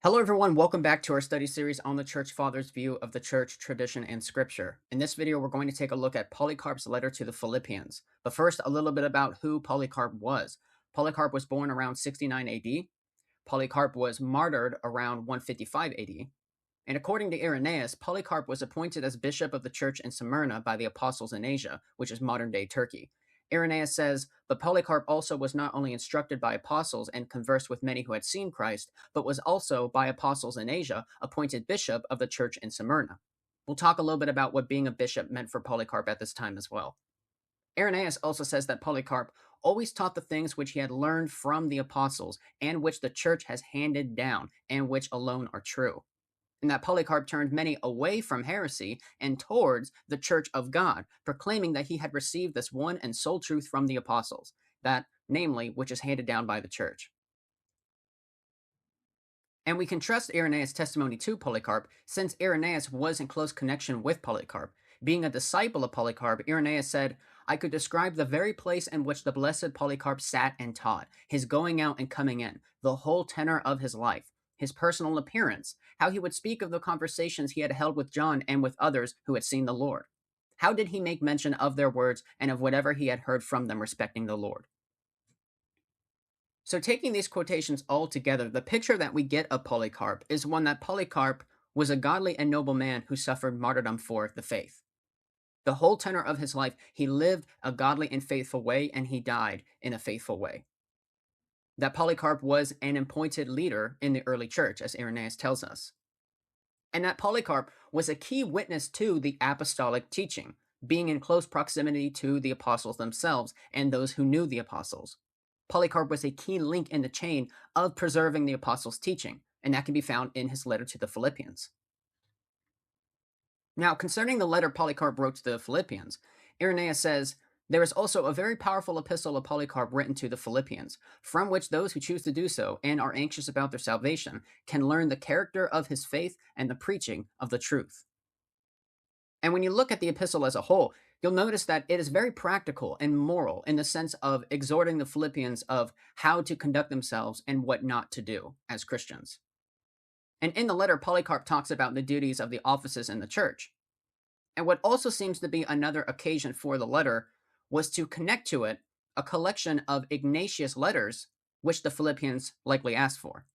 Hello, everyone. Welcome back to our study series on the Church Fathers' view of the Church, tradition, and Scripture. In this video, we're going to take a look at Polycarp's letter to the Philippians. But first, a little bit about who Polycarp was. Polycarp was born around 69 AD. Polycarp was martyred around 155 AD. And according to Irenaeus, Polycarp was appointed as bishop of the church in Smyrna by the apostles in Asia, which is modern-day Turkey. Irenaeus says, but Polycarp also was not only instructed by apostles and conversed with many who had seen Christ, but was also, by apostles in Asia, appointed bishop of the church in Smyrna. We'll talk a little bit about what being a bishop meant for Polycarp at this time as well. Irenaeus also says that Polycarp always taught the things which he had learned from the apostles, and which the church has handed down, and which alone are true, and that Polycarp turned many away from heresy and towards the church of God, proclaiming that he had received this one and sole truth from the apostles, that, namely, which is handed down by the church. And we can trust Irenaeus' testimony to Polycarp, since Irenaeus was in close connection with Polycarp. Being a disciple of Polycarp, Irenaeus said, I could describe the very place in which the blessed Polycarp sat and taught, his going out and coming in, the whole tenor of his life, his personal appearance, how he would speak of the conversations he had held with John and with others who had seen the Lord. How did he make mention of their words and of whatever he had heard from them respecting the Lord? So, taking these quotations all together, the picture that we get of Polycarp is one that Polycarp was a godly and noble man who suffered martyrdom for the faith. The whole tenor of his life, he lived a godly and faithful way, and he died in a faithful way. That Polycarp was an appointed leader in the early church, as Irenaeus tells us. And that Polycarp was a key witness to the apostolic teaching, being in close proximity to the apostles themselves and those who knew the apostles. Polycarp was a key link in the chain of preserving the apostles' teaching, and that can be found in his letter to the Philippians. Now, concerning the letter Polycarp wrote to the Philippians, Irenaeus says, there is also a very powerful epistle of Polycarp written to the Philippians, from which those who choose to do so and are anxious about their salvation can learn the character of his faith and the preaching of the truth. And when you look at the epistle as a whole, you'll notice that it is very practical and moral in the sense of exhorting the Philippians of how to conduct themselves and what not to do as Christians. And in the letter, Polycarp talks about the duties of the offices in the church. And what also seems to be another occasion for the letter was to connect to it a collection of Ignatius letters, which the Philippians likely asked for.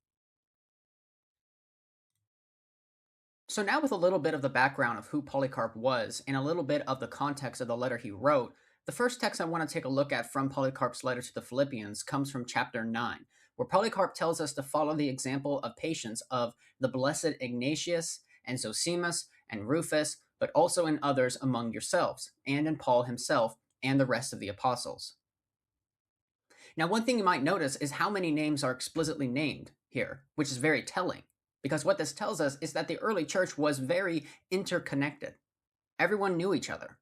So now, with a little bit of the background of who Polycarp was and a little bit of the context of the letter he wrote, the first text I want to take a look at from Polycarp's letter to the Philippians comes from chapter 9, where Polycarp tells us to follow the example of patience of the blessed Ignatius and Zosimus and Rufus, but also in others among yourselves, and in Paul himself and the rest of the apostles. Now, one thing you might notice is how many names are explicitly named here, which is very telling, because what this tells us is that the early church was very interconnected. Everyone knew each other.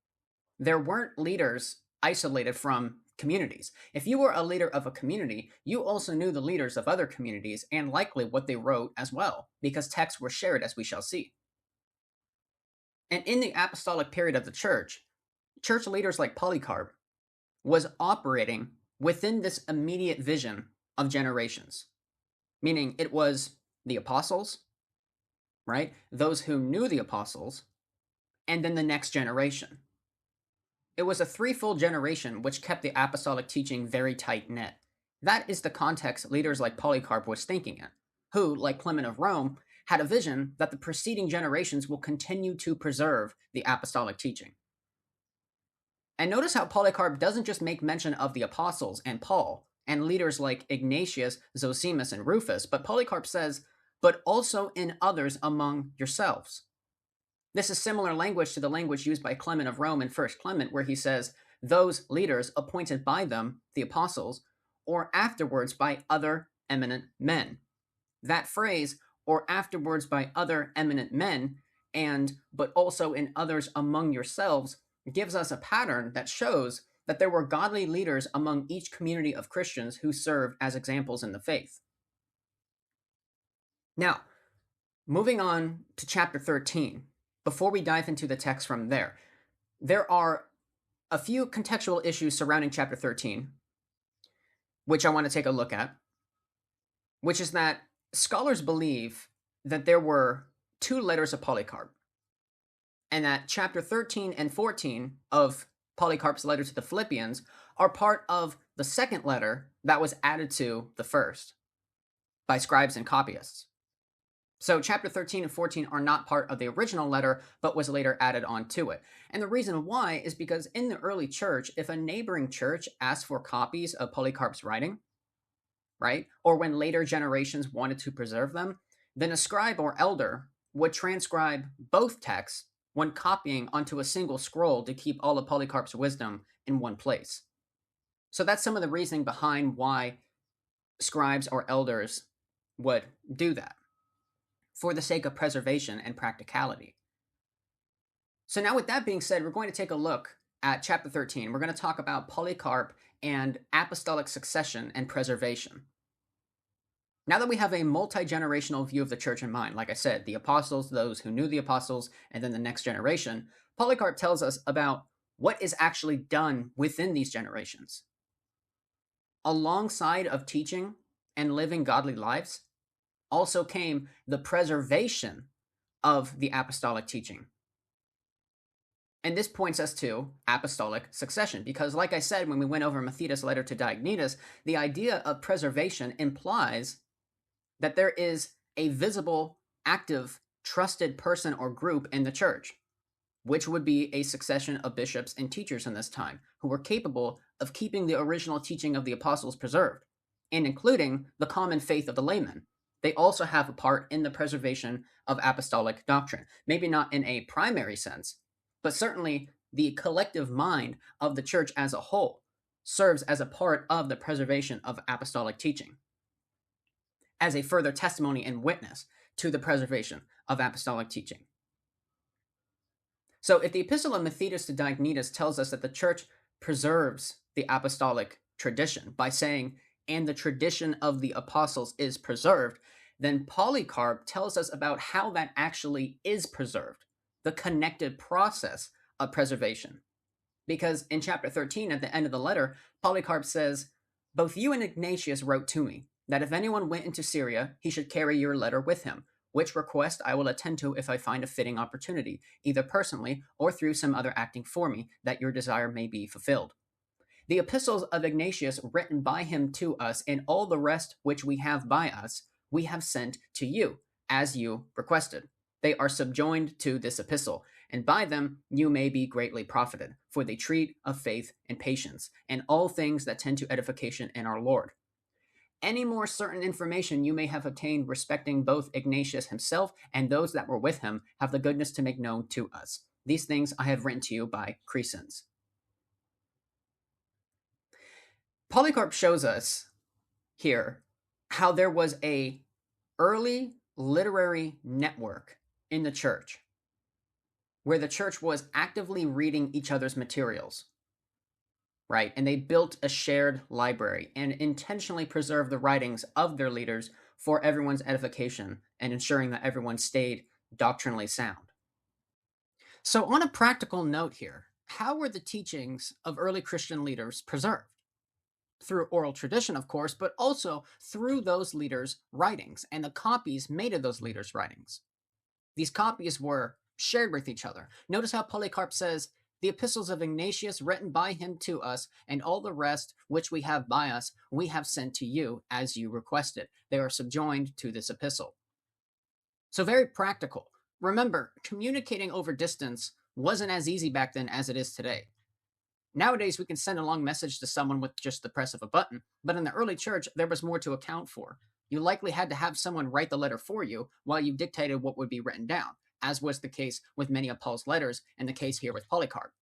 There weren't leaders isolated from communities. If you were a leader of a community, you also knew the leaders of other communities and likely what they wrote as well, because texts were shared, as we shall see. And in the apostolic period of the church leaders like Polycarp was operating within this immediate vision of generations, meaning it was the apostles, right? Those who knew the apostles, and then the next generation. It was a threefold generation which kept the apostolic teaching very tight-knit. That is the context leaders like Polycarp was thinking in, who, like Clement of Rome, had a vision that the preceding generations will continue to preserve the apostolic teaching. And notice how Polycarp doesn't just make mention of the apostles and Paul and leaders like Ignatius, Zosimus, and Rufus, but Polycarp says, but also in others among yourselves. This is similar language to the language used by Clement of Rome in 1 Clement, where he says, those leaders appointed by them, the apostles, or afterwards by other eminent men. That phrase, or afterwards by other eminent men, and but also in others among yourselves, gives us a pattern that shows that there were godly leaders among each community of Christians who served as examples in the faith. Now, moving on to chapter 13, before we dive into the text from there, there are a few contextual issues surrounding chapter 13, which I want to take a look at, which is that scholars believe that there were two letters of Polycarp, and that chapter 13 and 14 of Polycarp's letter to the Philippians are part of the second letter that was added to the first by scribes and copyists. So chapter 13 and 14 are not part of the original letter, but was later added on to it. And the reason why is because in the early church, if a neighboring church asked for copies of Polycarp's writing, right, or when later generations wanted to preserve them, then a scribe or elder would transcribe both texts when copying onto a single scroll to keep all of Polycarp's wisdom in one place. So that's some of the reasoning behind why scribes or elders would do that, for the sake of preservation and practicality. So now with that being said, we're going to take a look at chapter 13. We're going to talk about Polycarp and apostolic succession and preservation. Now that we have a multi-generational view of the church in mind, like I said, the apostles, those who knew the apostles, and then the next generation, Polycarp tells us about what is actually done within these generations. Alongside of teaching and living godly lives, also came the preservation of the apostolic teaching. And this points us to apostolic succession, because like I said, when we went over Methodius' letter to Diognetus, the idea of preservation implies that there is a visible, active, trusted person or group in the church, which would be a succession of bishops and teachers in this time, who were capable of keeping the original teaching of the apostles preserved, and including the common faith of the laymen. They also have a part in the preservation of apostolic doctrine. Maybe not in a primary sense, but certainly the collective mind of the church as a whole serves as a part of the preservation of apostolic teaching, as a further testimony and witness to the preservation of apostolic teaching. So if the epistle of Methodius to Diognetus tells us that the church preserves the apostolic tradition by saying, and the tradition of the apostles is preserved, then Polycarp tells us about how that actually is preserved, the connected process of preservation. Because in chapter 13, at the end of the letter, Polycarp says, both you and Ignatius wrote to me that if anyone went into Syria, he should carry your letter with him, which request I will attend to if I find a fitting opportunity, either personally or through some other acting for me, that your desire may be fulfilled. The epistles of Ignatius written by him to us, and all the rest which we have by us, we have sent to you, as you requested. They are subjoined to this epistle, and by them you may be greatly profited, for they treat of faith and patience, and all things that tend to edification in our Lord. Any more certain information you may have obtained respecting both Ignatius himself and those that were with him, have the goodness to make known to us. These things I have written to you by Crescens. Polycarp shows us here how there was a early literary network in the church, where the church was actively reading each other's materials, right? And they built a shared library and intentionally preserved the writings of their leaders for everyone's edification and ensuring that everyone stayed doctrinally sound. So on a practical note here, how were the teachings of early Christian leaders preserved? Through oral tradition, of course, but also through those leaders' writings and the copies made of those leaders' writings. These copies were shared with each other. Notice how Polycarp says, the epistles of Ignatius written by him to us, and all the rest which we have by us, we have sent to you as you requested. They are subjoined to this epistle. So very practical. Remember, communicating over distance wasn't as easy back then as it is today. Nowadays, we can send a long message to someone with just the press of a button, but in the early church, there was more to account for. You likely had to have someone write the letter for you while you dictated what would be written down, as was the case with many of Paul's letters, and the case here with Polycarp.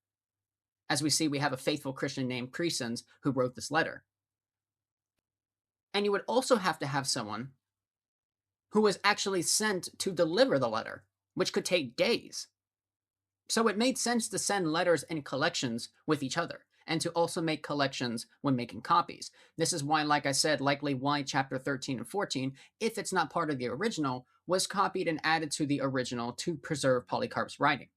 As we see, we have a faithful Christian named Crescens who wrote this letter. And you would also have to have someone who was actually sent to deliver the letter, which could take days. So it made sense to send letters in collections with each other, and to also make collections when making copies. This is why, like I said, likely why chapter 13 and 14, if it's not part of the original, was copied and added to the original to preserve Polycarp's writing,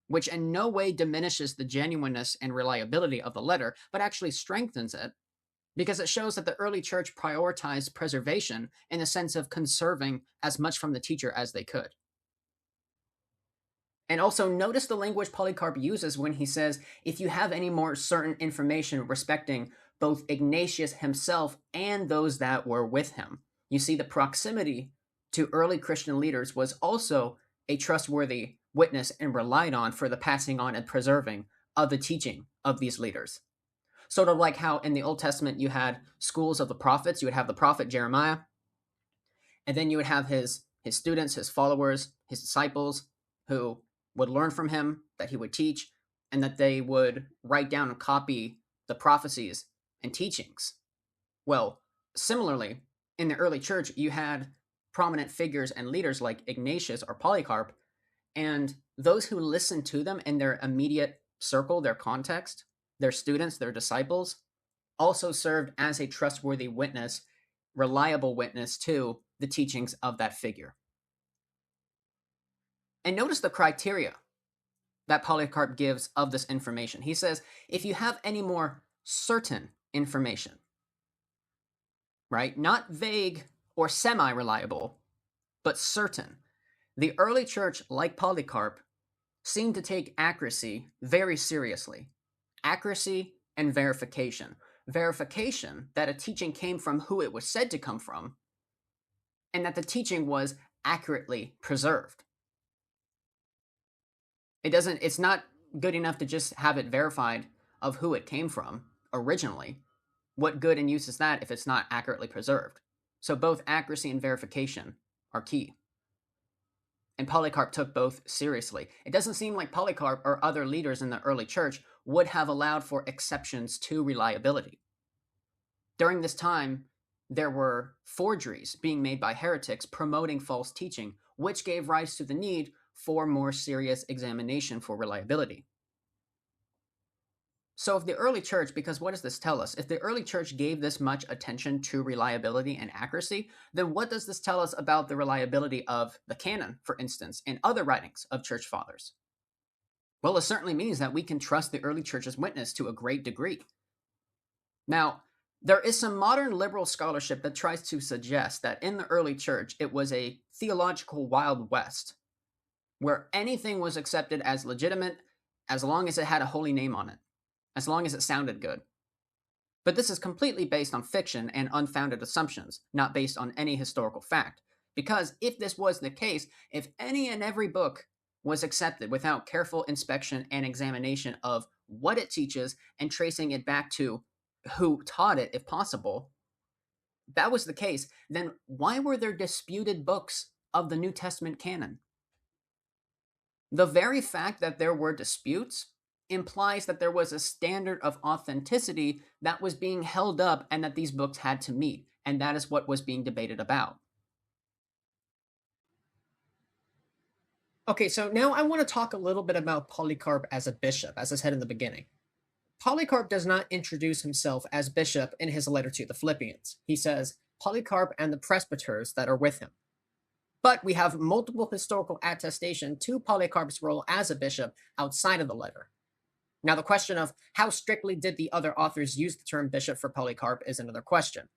which in no way diminishes the genuineness and reliability of the letter, but actually strengthens it, because it shows that the early church prioritized preservation in the sense of conserving as much from the teacher as they could. And also notice the language Polycarp uses when he says, if you have any more certain information respecting both Ignatius himself and those that were with him. You see, the proximity to early Christian leaders was also a trustworthy witness and relied on for the passing on and preserving of the teaching of these leaders. Sort of like how in the Old Testament you had schools of the prophets. You would have the prophet Jeremiah, and then you would have his students, his followers, his disciples, who would learn from him, that he would teach, and that they would write down and copy the prophecies and teachings. Well, similarly, in the early church, you had prominent figures and leaders like Ignatius or Polycarp, and those who listened to them in their immediate circle, their context, their students, their disciples, also served as a trustworthy witness, reliable witness to the teachings of that figure. And notice the criteria that Polycarp gives of this information. He says, if you have any more certain information, right? Not vague or semi-reliable, but certain. The early church, like Polycarp, seemed to take accuracy very seriously. Accuracy and verification. Verification that a teaching came from who it was said to come from, and that the teaching was accurately preserved. It's not good enough to just have it verified of who it came from originally. What good and use is that if it's not accurately preserved? So both accuracy and verification are key. And Polycarp took both seriously. It doesn't seem like Polycarp or other leaders in the early church would have allowed for exceptions to reliability. During this time, there were forgeries being made by heretics promoting false teaching, which gave rise to the need for more serious examination for reliability. So if the early church, because what does this tell us? If the early church gave this much attention to reliability and accuracy, then what does this tell us about the reliability of the canon, for instance, and other writings of church fathers? Well, it certainly means that we can trust the early church's witness to a great degree. Now, there is some modern liberal scholarship that tries to suggest that in the early church, it was a theological Wild West, where anything was accepted as legitimate as long as it had a holy name on it, as long as it sounded good. But this is completely based on fiction and unfounded assumptions, not based on any historical fact. Because if this was the case, if any and every book was accepted without careful inspection and examination of what it teaches and tracing it back to who taught it, if possible, that was the case, then why were there disputed books of the New Testament canon? The very fact that there were disputes implies that there was a standard of authenticity that was being held up and that these books had to meet, and that is what was being debated about. Okay, so now I want to talk a little bit about Polycarp as a bishop, as I said in the beginning. Polycarp does not introduce himself as bishop in his letter to the Philippians. He says, Polycarp and the presbyters that are with him. But we have multiple historical attestation to Polycarp's role as a bishop outside of the letter. Now, the question of how strictly did the other authors use the term bishop for Polycarp is another question.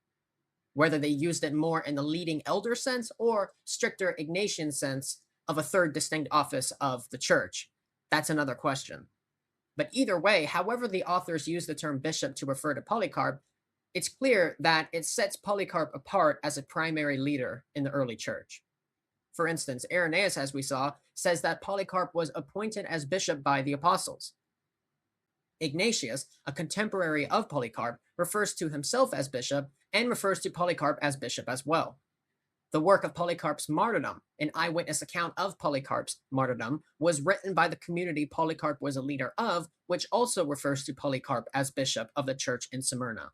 Whether they used it more in the leading elder sense or stricter Ignatian sense of a third distinct office of the church, that's another question. But either way, however the authors use the term bishop to refer to Polycarp, it's clear that it sets Polycarp apart as a primary leader in the early church. For instance, Irenaeus, as we saw, says that Polycarp was appointed as bishop by the apostles. Ignatius, a contemporary of Polycarp, refers to himself as bishop and refers to Polycarp as bishop as well. The work of Polycarp's martyrdom, an eyewitness account of Polycarp's martyrdom, was written by the community Polycarp was a leader of, which also refers to Polycarp as bishop of the church in Smyrna.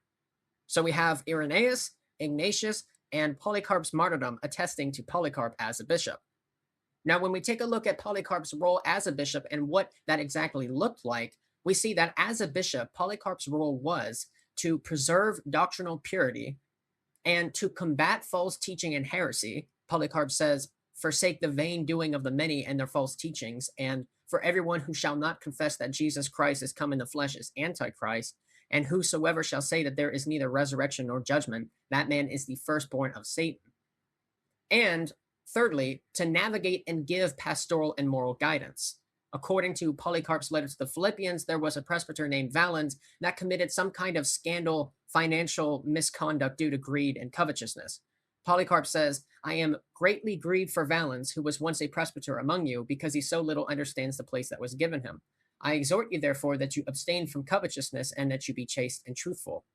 So we have Irenaeus, Ignatius, and Polycarp's martyrdom attesting to Polycarp as a bishop. Now, when we take a look at Polycarp's role as a bishop and what that exactly looked like, we see that as a bishop, Polycarp's role was to preserve doctrinal purity and to combat false teaching and heresy. Polycarp says, forsake the vain doing of the many and their false teachings, and for everyone who shall not confess that Jesus Christ is come in the flesh is Antichrist, And whosoever shall say that there is neither resurrection nor judgment, that man is the firstborn of Satan. And thirdly, to navigate and give pastoral and moral guidance. According to Polycarp's letter to the Philippians, there was a presbyter named Valens that committed some kind of scandal, financial misconduct due to greed and covetousness. Polycarp says, I am greatly grieved for Valens, who was once a presbyter among you, because he so little understands the place that was given him. I exhort you, therefore, that you abstain from covetousness and that you be chaste and truthful.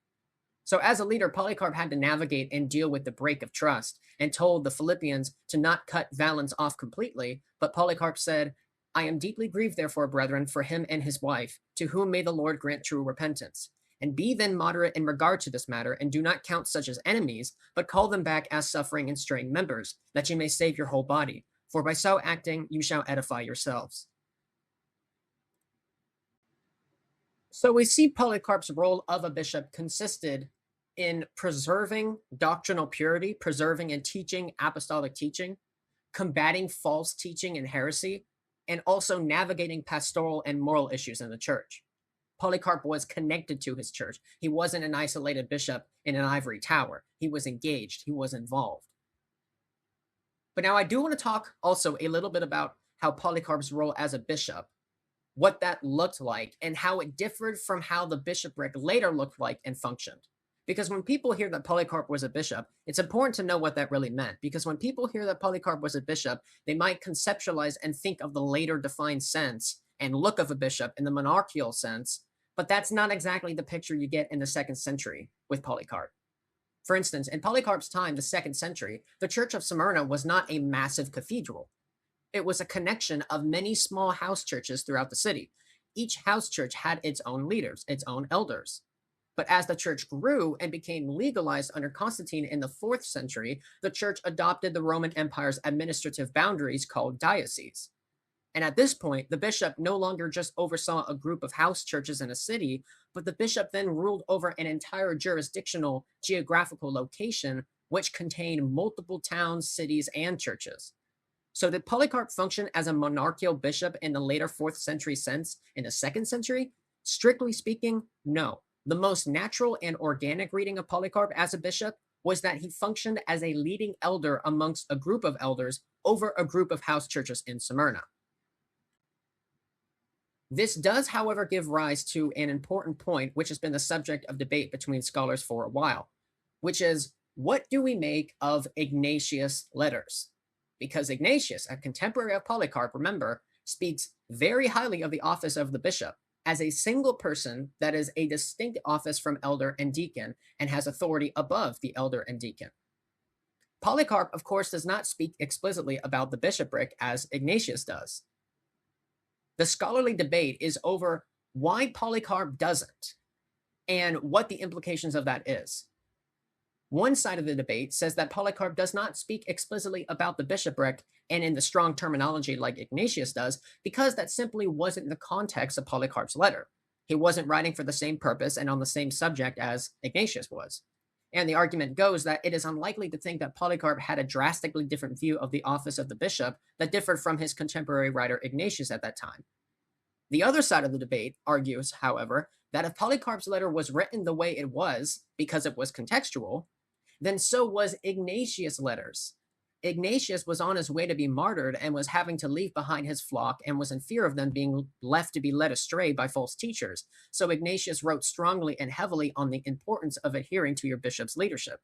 So as a leader, Polycarp had to navigate and deal with the break of trust and told the Philippians to not cut Valens off completely. But Polycarp said, I am deeply grieved, therefore, brethren, for him and his wife, to whom may the Lord grant true repentance. And be then moderate in regard to this matter, and do not count such as enemies, but call them back as suffering and straying members, that you may save your whole body. For by so acting, you shall edify yourselves. So we see Polycarp's role of a bishop consisted in preserving doctrinal purity, preserving and teaching apostolic teaching, combating false teaching and heresy, and also navigating pastoral and moral issues in the church. Polycarp was connected to his church. He wasn't an isolated bishop in an ivory tower. He was engaged. He was involved. But now I do want to talk also a little bit about how Polycarp's role as a bishop, what that looked like, and how it differed from how the bishopric later looked like and functioned. Because when people hear that Polycarp was a bishop, it's important to know what that really meant. Because when people hear that Polycarp was a bishop, they might conceptualize and think of the later defined sense and look of a bishop in the monarchical sense, but that's not exactly the picture you get in the 2nd century with Polycarp. For instance, in Polycarp's time, the 2nd century, the Church of Smyrna was not a massive cathedral. It was a connection of many small house churches throughout the city. Each house church had its own leaders, its own elders. But as the church grew and became legalized under Constantine in the 4th century, the church adopted the Roman Empire's administrative boundaries called dioceses. And at this point, the bishop no longer just oversaw a group of house churches in a city, but the bishop then ruled over an entire jurisdictional geographical location, which contained multiple towns, cities, and churches. So did Polycarp function as a monarchical bishop in the later 4th century sense in the 2nd century? Strictly speaking, no. The most natural and organic reading of Polycarp as a bishop was that he functioned as a leading elder amongst a group of elders over a group of house churches in Smyrna. This does, however, give rise to an important point, which has been the subject of debate between scholars for a while, which is, what do we make of Ignatius' letters? Because Ignatius, a contemporary of Polycarp, remember, speaks very highly of the office of the bishop as a single person that is a distinct office from elder and deacon and has authority above the elder and deacon. Polycarp, of course, does not speak explicitly about the bishopric as Ignatius does. The scholarly debate is over why Polycarp doesn't and what the implications of that is. One side of the debate says that Polycarp does not speak explicitly about the bishopric and in the strong terminology like Ignatius does, because that simply wasn't the context of Polycarp's letter. He wasn't writing for the same purpose and on the same subject as Ignatius was. And the argument goes that it is unlikely to think that Polycarp had a drastically different view of the office of the bishop that differed from his contemporary writer Ignatius at that time. The other side of the debate argues, however, that if Polycarp's letter was written the way it was because it was contextual, then so was Ignatius' letters. Ignatius was on his way to be martyred and was having to leave behind his flock and was in fear of them being left to be led astray by false teachers. So Ignatius wrote strongly and heavily on the importance of adhering to your bishop's leadership.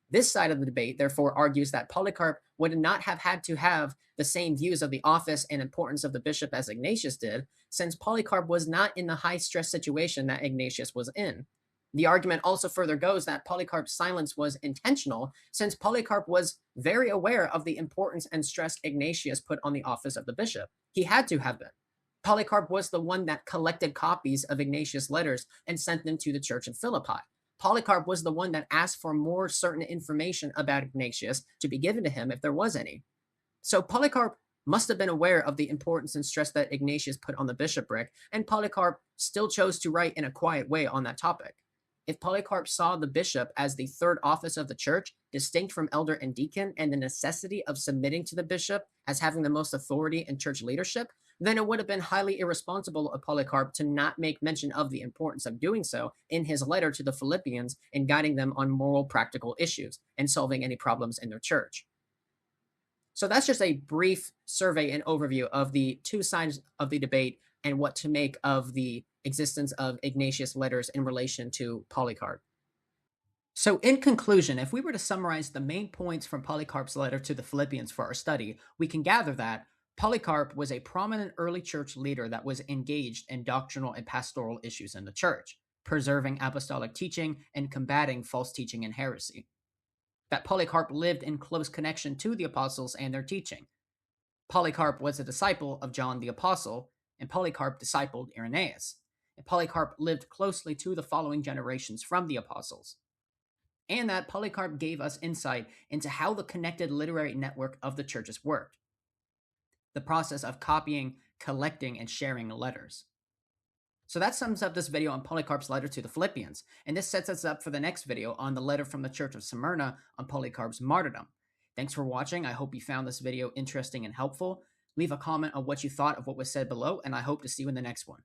This side of the debate, therefore, argues that Polycarp would not have had to have the same views of the office and importance of the bishop as Ignatius did, since Polycarp was not in the high-stress situation that Ignatius was in. The argument also further goes that Polycarp's silence was intentional, since Polycarp was very aware of the importance and stress Ignatius put on the office of the bishop. He had to have been. Polycarp was the one that collected copies of Ignatius' letters and sent them to the church in Philippi. Polycarp was the one that asked for more certain information about Ignatius to be given to him if there was any. So Polycarp must have been aware of the importance and stress that Ignatius put on the bishopric, and Polycarp still chose to write in a quiet way on that topic. If Polycarp saw the bishop as the third office of the church, distinct from elder and deacon, and the necessity of submitting to the bishop as having the most authority in church leadership, then it would have been highly irresponsible of Polycarp to not make mention of the importance of doing so in his letter to the Philippians and guiding them on moral practical issues and solving any problems in their church. So that's just a brief survey and overview of the two sides of the debate and what to make of the existence of Ignatius' letters in relation to Polycarp. So, in conclusion, if we were to summarize the main points from Polycarp's letter to the Philippians for our study, we can gather that Polycarp was a prominent early church leader that was engaged in doctrinal and pastoral issues in the church, preserving apostolic teaching and combating false teaching and heresy. That Polycarp lived in close connection to the apostles and their teaching. Polycarp was a disciple of John the Apostle, and Polycarp discipled Irenaeus. And Polycarp lived closely to the following generations from the apostles. And that Polycarp gave us insight into how the connected literary network of the churches worked. The process of copying, collecting, and sharing letters. So that sums up this video on Polycarp's letter to the Philippians, and this sets us up for the next video on the letter from the Church of Smyrna on Polycarp's martyrdom. Thanks for watching. I hope you found this video interesting and helpful. Leave a comment on what you thought of what was said below, and I hope to see you in the next one.